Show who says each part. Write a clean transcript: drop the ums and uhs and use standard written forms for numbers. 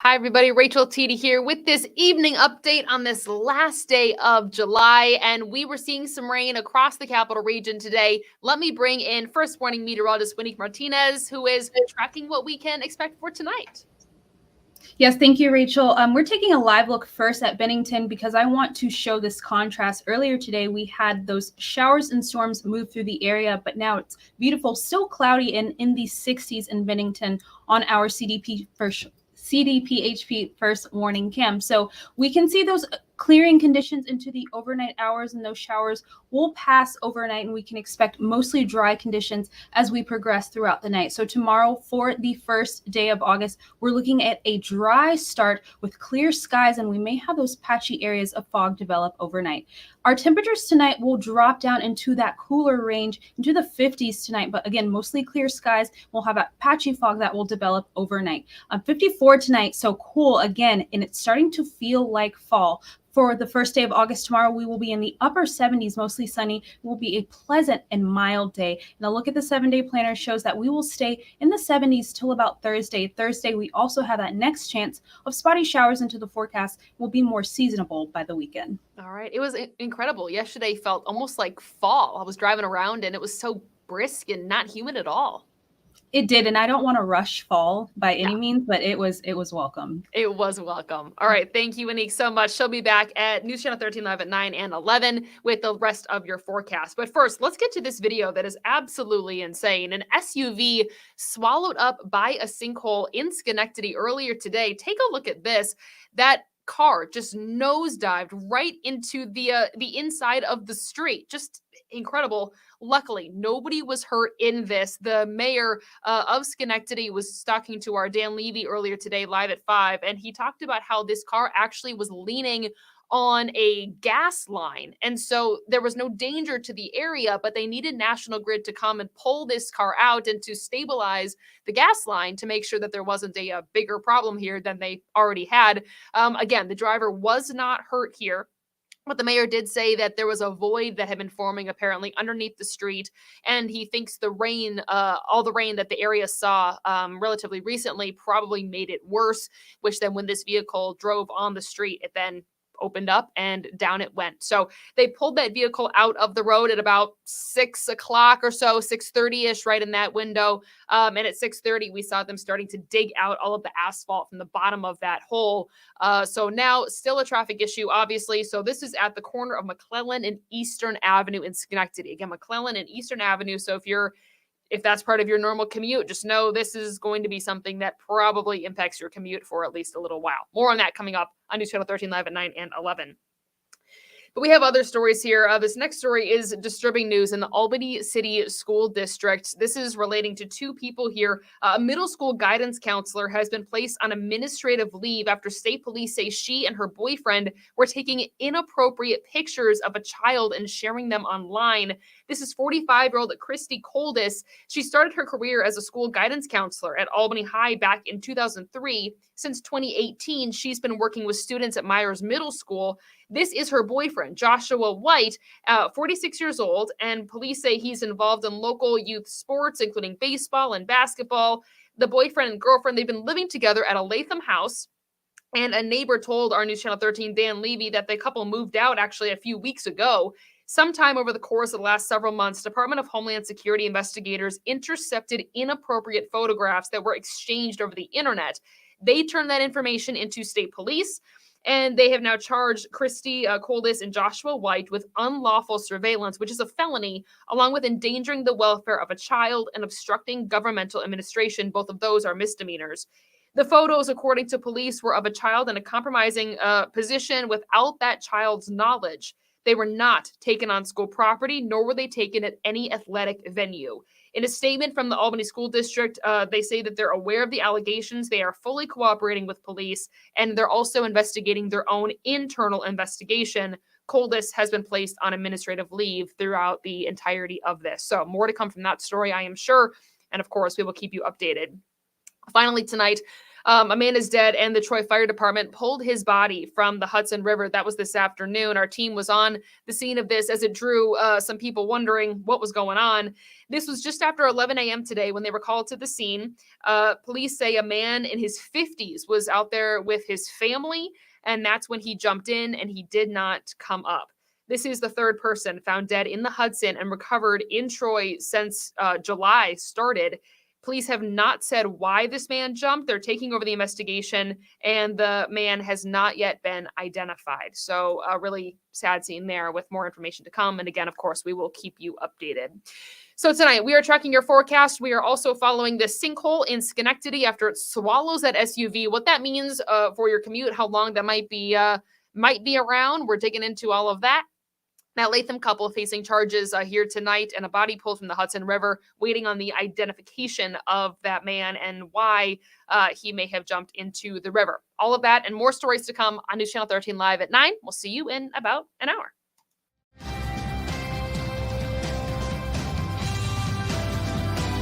Speaker 1: Hi, everybody. Rachel Teedy here with this evening update on this last day of July. And we were seeing some rain across the capital region today. Let me bring in first warning meteorologist Winnie Martinez, who is tracking what we can expect for tonight.
Speaker 2: Yes, thank you, Rachel. We're taking a live look first at Bennington because I want to show this contrast. Earlier today, we had those showers and storms move through the area, but now it's beautiful, still cloudy and in the 60s in Bennington on our CDPHP first warning cam. So we can see those clearing conditions into the overnight hours, and those showers will pass overnight, and we can expect mostly dry conditions as we progress throughout the night. So tomorrow, for the first day of August, we're looking at a dry start with clear skies, and we may have those patchy areas of fog develop overnight. Our temperatures tonight will drop down into that cooler range into the 50s tonight, but again, mostly clear skies. We'll have a patchy fog that will develop overnight. 54 tonight, so cool again, and it's starting to feel like fall. For the first day of August tomorrow, we will be in the upper 70s, mostly sunny. It will be a pleasant and mild day. Now look at the 7-day planner shows that we will stay in the 70s till about Thursday. Thursday, we also have that next chance of spotty showers into the forecast. Will be more seasonable by the weekend.
Speaker 1: All right. It was incredible. Yesterday felt almost like fall. I was driving around and it was so brisk and not humid at all.
Speaker 2: It did, and I don't want to rush fall by any means, but it was welcome.
Speaker 1: It was welcome. All right. Thank you, Anique, so much. She'll be back at News Channel 13 Live at 9 and 11 with the rest of your forecast. But first, let's get to this video that is absolutely insane. An SUV swallowed up by a sinkhole in Schenectady earlier today. Take a look at this. That car just nosedived right into the inside of the street. Just incredible. Luckily, nobody was hurt in this. The mayor of Schenectady was talking to our Dan Levy earlier today, live at 5, and he talked about how this car actually was leaning on a gas line. And so there was no danger to the area, but they needed National Grid to come and pull this car out and to stabilize the gas line to make sure that there wasn't a bigger problem here than they already had. Again, the driver was not hurt here. But the mayor did say that there was a void that had been forming apparently underneath the street. And he thinks the rain, all the rain that the area saw relatively recently probably made it worse, which then when this vehicle drove on the street, it then opened up and down it went. So they pulled that vehicle out of the road at about 6 o'clock or so, 6:30-ish, right in that window. And at 6:30, we saw them starting to dig out all of the asphalt from the bottom of that hole. So now still a traffic issue, obviously. So this is at the corner of McClellan and Eastern Avenue in Schenectady. Again, McClellan and Eastern Avenue. So if that's part of your normal commute, just know this is going to be something that probably impacts your commute for at least a little while. More on that coming up on News Channel 13 Live at 9 and 11. But we have other stories here. This next story is disturbing news in the Albany City School District. This is relating to two people here. A middle school guidance counselor has been placed on administrative leave after state police say she and her boyfriend were taking inappropriate pictures of a child and sharing them online. This is 45-year-old Christy Coldis. She started her career as a school guidance counselor at Albany High back in 2003. Since 2018, she's been working with students at Myers Middle School. This is her boyfriend, Joshua White, 46 years old, and police say he's involved in local youth sports, including baseball and basketball. The boyfriend and girlfriend, they've been living together at a Latham house. And a neighbor told our News Channel 13, Dan Levy, that the couple moved out actually a few weeks ago. Sometime over the course of the last several months, Department of Homeland Security investigators intercepted inappropriate photographs that were exchanged over the internet. They turned that information into state police, and they have now charged Christy Coldis and Joshua White with unlawful surveillance, which is a felony, along with endangering the welfare of a child and obstructing governmental administration. Both of those are misdemeanors. The photos, according to police, were of a child in a compromising position without that child's knowledge. They were not taken on school property, nor were they taken at any athletic venue. In a statement from the Albany School District, they say that they're aware of the allegations. They are fully cooperating with police, and they're also investigating their own internal investigation. Coldis has been placed on administrative leave throughout the entirety of this. So more to come from that story, I am sure. And of course, we will keep you updated. Finally, tonight, A man is dead, and the Troy Fire Department pulled his body from the Hudson River. That was this afternoon. Our team was on the scene of this as it drew some people wondering what was going on. This was just after 11 a.m. today when they were called to the scene. Police say a man in his 50s was out there with his family, and that's when he jumped in, and he did not come up. This is the third person found dead in the Hudson and recovered in Troy since July started. Police have not said why this man jumped. They're taking over the investigation, and the man has not yet been identified. So a really sad scene there with more information to come. And again, of course, we will keep you updated. So tonight we are tracking your forecast. We are also following the sinkhole in Schenectady after it swallows that SUV. What that means for your commute, how long that might be around. We're digging into all of that. That Latham couple facing charges here tonight, and a body pulled from the Hudson River, waiting on the identification of that man and why he may have jumped into the river. All of that and more stories to come on News Channel 13 Live at 9. We'll see you in about an hour.